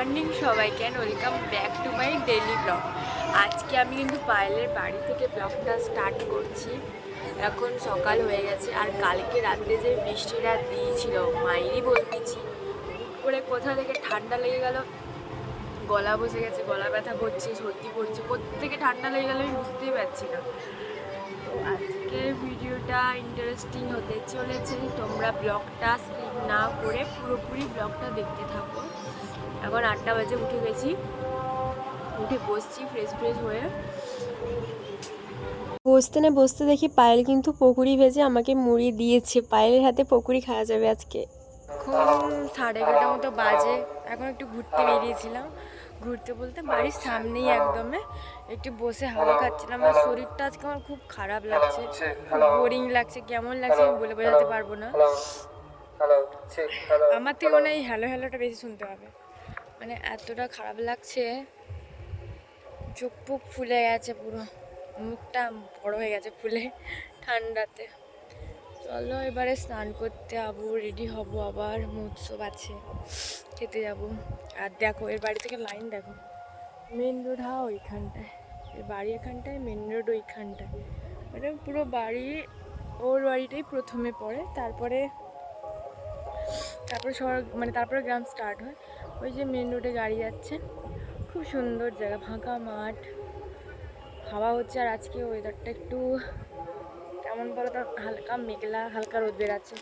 Morning সবাইকে, welcome back to my daily blog. আজকে আমি কিন্তু পায়েলের বাড়ি থেকে ব্লগটা স্টার্ট করছি। এখন সকাল হয়ে গেছে, আর কালকে রাতে যে বৃষ্টিটা দিয়েছিল মাইরি বলতেছি, হুট করে কোথা থেকে ঠান্ডা লেগে গেল, গলা বসে গেছে, গলা ব্যথা করছে, সর্দি করছে, কোত্থেকে ঠান্ডা লেগে গেল আমি বুঝতেই পারছি না। তো আজকের ভিডিওটা ইন্টারেস্টিং হতে চলেছে, তোমরা ব্লগটা স্কিপ না করে পুরোপুরি ব্লগটা দেখতে থাকো। এখন 8টা বাজে, উঠে গেছি, উঠে বসছি ফ্রেশ হয়ে। বসতে না বসতে দেখি পায়েল কিন্তু পকুড়ি ভেজে আমাকে মুড়ি দিয়েছে। পায়েলের হাতে পকুড়ি খাওয়া যাবে আজকে। এখন 11:30 মতো বাজে। এখন একটু ঘুরতে বেরিয়েছিলাম, ঘুরতে বলতে বাড়ির সামনেই একদমে একটু বসে হাওয়া খাচ্ছিলাম। আমার শরীরটা আজকে আমার খুব খারাপ লাগছে, বোরিং লাগছে, কেমন লাগছে আমি বলে বোঝাতে পারবো না। আমার থেকে মনে হয় এই হ্যালো হ্যালোটা বেশি শুনতে হবে, মানে এতটা খারাপ লাগছে। চোখ পুক ফুলে গেছে, পুরো মুখটা বড় হয়ে গেছে ফুলে ঠান্ডাতে। চলো এবারে স্নান করতে যাবো, রেডি হব, আবার মহোৎসব আছে, খেতে যাব। আর দেখো এর বাড়ি থেকে লাইন দেখো, মেন রোড ওইখানটায়, এর বাড়ি এখানটায়, মেন রোড ওইখানটায়, মানে পুরো বাড়ি, ওর বাড়িটাই প্রথমে পড়ে, তারপরে শহর, মানে তারপরে গ্রাম স্টার্ট হয়। ওই যে মেন রোডে গাড়ি যাচ্ছে, খুব সুন্দর জায়গা, ফাঁকা মাঠ, হাওয়া হচ্ছে। আর আজকে ওয়েদারটা একটু কেমন বলো তো, হালকা মেঘলা, হালকা রোদ বেরাচ্ছে,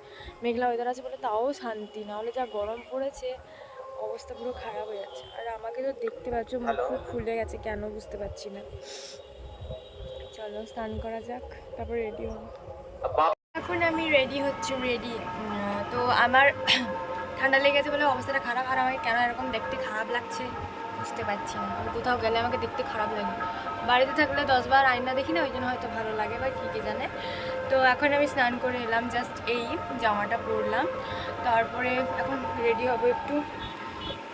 মেঘলা ওয়েদার আছে বলে তাও শান্তি, নাহলে যা গরম পড়েছে অবস্থা পুরো খারাপ হয়ে যাচ্ছে। আর আমাকে তো দেখতে পাচ্ছ মুখ খুব ফুলে গেছে, কেন বুঝতে পারছি না। চলো স্নান করা যাক, তারপর রেডি হব। এখন আমি রেডি হচ্ছি, তো আমার ঠান্ডা লেগে গেছে বলে অবস্থাটা খারাপ। আর আমাকে কেন এরকম দেখতে খারাপ লাগছে বুঝতে পারছি না। আমি কোথাও গেলে আমাকে দেখতে খারাপ লাগে, বাড়িতে থাকলে 10 বার আয়না দেখি না, ওই জন্য হয়তো ভালো লাগে বা কী কে জানে। তো এখন আমি স্নান করে এলাম, জাস্ট এই জামাটা পরলাম, তারপরে এখন রেডি হব একটু।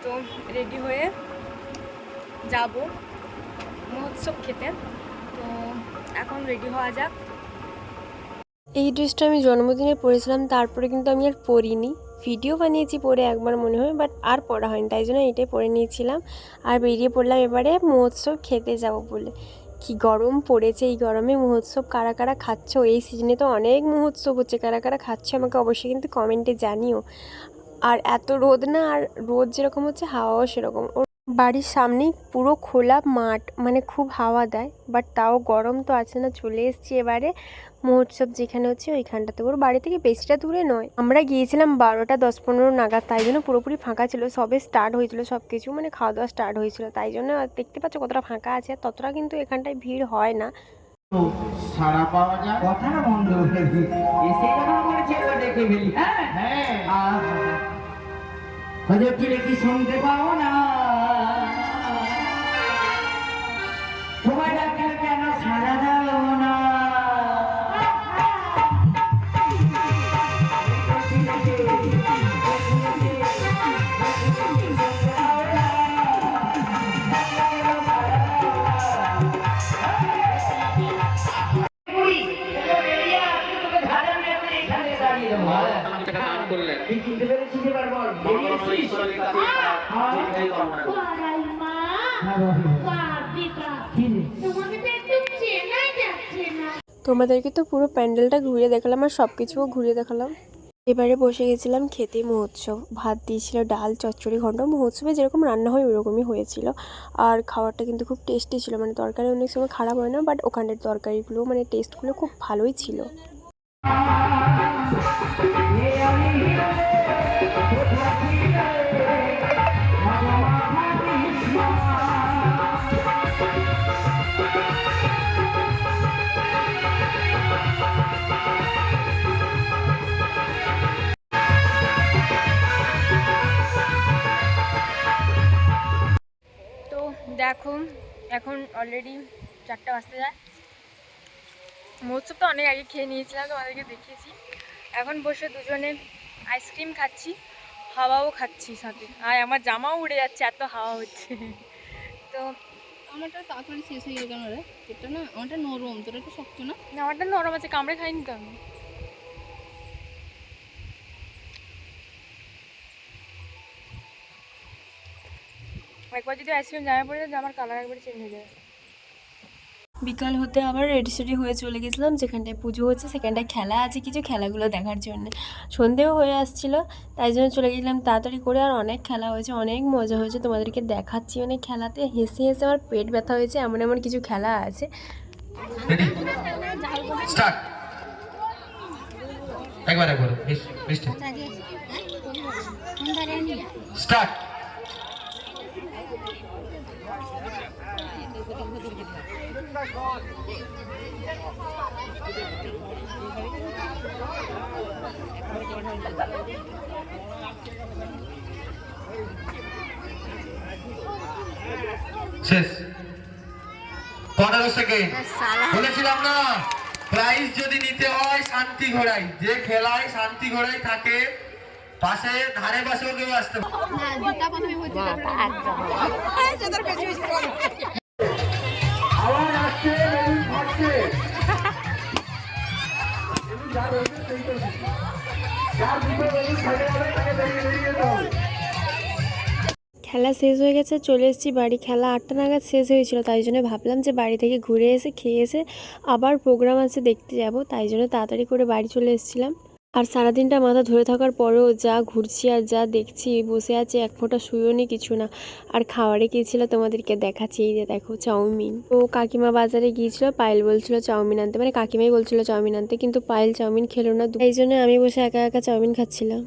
তো রেডি হয়ে যাব মহোৎসব খেতে, তো এখন রেডি হওয়া যাক। এই ড্রেসটা আমি জন্মদিনে পরেছিলাম, তারপরে কিন্তু আমি আর পরিনি। ভিডিও বানিয়েছি পরে একবার মনে হয়, বাট আর পরা হয়নি, তাই জন্য এটাই পরে নিয়েছিলাম। আর বেরিয়ে পড়লাম এবারে মহোৎসব খেতে যাব বলে। কি গরম পড়েছে, এই গরমে মহোৎসব কারা কারা খাচ্ছ, এই সিজনে তো অনেক মহোৎসব হচ্ছে, কারা কারা খাচ্ছ আমাকে অবশ্যই কিন্তু কমেন্টে জানিও। আর এত রোদ না, আর রোদ যেরকম হচ্ছে হাওয়াও সেরকম। বাড়ির সামনেই পুরো খোলা মাঠ, মানে খুব হাওয়া দেয়, বাট তাও গরম তো আছে না। চলে এসেছি এবারে মহোৎসব যেখানে হচ্ছে ওইখানটাতে, ওর বাড়ি থেকে বেশিটা দূরে নয়। আমরা গিয়েছিলাম 12টা 10-15 নাগাদ, তাই জন্য পুরোপুরি ফাঁকা ছিল, সবে স্টার্ট হয়েছিল সব কিছু, মানে খাওয়া দাওয়া স্টার্ট হয়েছিল, তাই জন্য দেখতে পাচ্ছ কতটা ফাঁকা আছে। আর ততটা কিন্তু এখানটায় ভিড় হয় না। সারা পাওয়া যায় কথা না বন্ধ এসে যখন করেছে দেখে ফেলি। হ্যাঁ হজর ফিরে কি শুনতে পাও না, তোমার ডাক্তার কেন সারা দাও না। তোমাদেরকে তো পুরো প্যান্ডেলটা ঘুরিয়ে দেখালাম, আর সব কিছুও ঘুরিয়ে দেখালাম। এবারে বসে গেছিলাম খেতে মহোৎসব। ভাত দিয়েছিল, ডাল, চচ্চড়ি, ঘন্ট, মহোৎসবে যেরকম রান্না হয় ওরকমই হয়েছিল। আর খাবারটা কিন্তু খুব টেস্টি ছিল, মানে তরকারি অনেক সময় খারাপ হয় না, বাট ওখানের তরকারিগুলো মানে টেস্টগুলো খুব ভালোই ছিল। তো দেখো এখন অলরেডি 4টা বাজতে যায়। মহোৎসব তো অনেক আগে খেয়ে নিয়েছিলাম, তোমাদেরকে দেখিয়েছি। এখন বসে দুজনে আইসক্রিম খাচ্ছি, হাওয়াও খাচ্ছি সাথে, আর আমার জামাও উড়ে যাচ্ছে, এত হাওয়া হচ্ছে। তো আমারটা তাড়াতাড়ি শেষ হয়ে গেল কেন রে? তোরটা না, আমারটা নরম, তোরটা একটু শক্ত না? আমারটা নরম আছে, কামড়ে খাইনি তো আমি। একবার যদি আইসক্রিম জামা পড়ে যায় জামার কালার একবার চেঞ্জ হয়ে যাবে। বিকাল হতে আবার রেডি সেডি হয়ে চলে গেছিলাম, যেখানটায় পুজো হচ্ছে সেখানটায় খেলা আছে কিছু, খেলাগুলো দেখার জন্য। সন্ধেও হয়ে আসছিল, তাই জন্য চলে গেছিলাম তাড়াতাড়ি করে। আর অনেক খেলা হয়েছে, অনেক মজা হয়েছে, তোমাদেরকে দেখাচ্ছি। অনেক খেলাতে হেসে হেসে আমার পেট ব্যথা হয়েছে, এমন এমন কিছু খেলা আছে। স্টার্ট একবার স্টার্ট। শেষ 15 সেকেন্ড। বলেছিলাম না, প্রাইজ যদি নিতে হয় শান্তি ঘোড়াই, যে খেলায় শান্তি ঘোড়াই থাকে পাশে ধারে পাশেও কেউ আসতে পারে। আওয়াজ আসছে, বেলুন ফাটছে। যার দুটো বেলুন ফেটে যাবে তাকে বেরিয়ে যেতে হবে। খেলা শেষ হয়ে গেছে, চলে এসেছি বাড়ি। খেলা 8টা নাগাদ শেষ হয়েছিল, তাই জন্য ভাবলাম যে বাড়ি থেকে ঘুরে এসে খেয়ে এসে আবার প্রোগ্রাম আছে দেখতে যাব, তাই জন্য তাড়াতাড়ি করে বাড়ি চলে এসেছিলাম। আর সারাদিনটা মাথা ধরে থাকার পরেও যা ঘুরছি আর যা দেখছি, বসে আছে এক ফোঁটা শুয়েও নি কিছু না। আর খাওয়ারে কী ছিল তোমাদেরকে দেখাচ্ছি, এই যে দেখো চাউমিন। তো কাকিমা বাজারে গিয়েছিল, পায়েল বলছিল চাউমিন আনতে, মানে কাকিমাই বলছিল চাউমিন আনতে, কিন্তু পায়েল চাউমিন খেলো না, এই জন্য আমি বসে একা একা চাউমিন খাচ্ছিলাম।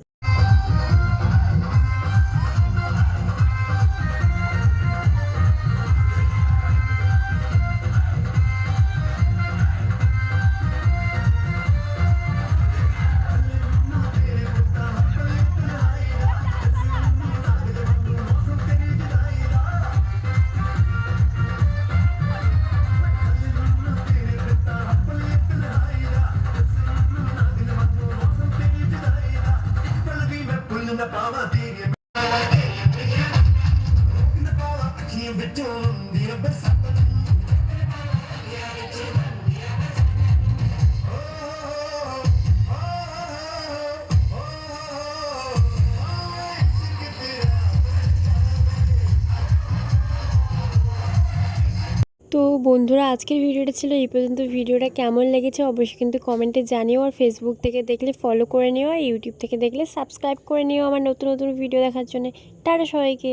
তো বন্ধুরা, আজকের ভিডিওটা ছিল এই পর্যন্ত। ভিডিওটা কেমন লেগেছে অবশ্যই কিন্তু কমেন্টে জানিও। আর ফেসবুক থেকে দেখলে ফলো করে নিও, আর ইউটিউব থেকে দেখলে সাবস্ক্রাইব করে নিও আমার নতুন নতুন ভিডিও দেখার জন্য। টাটা সবাইকে।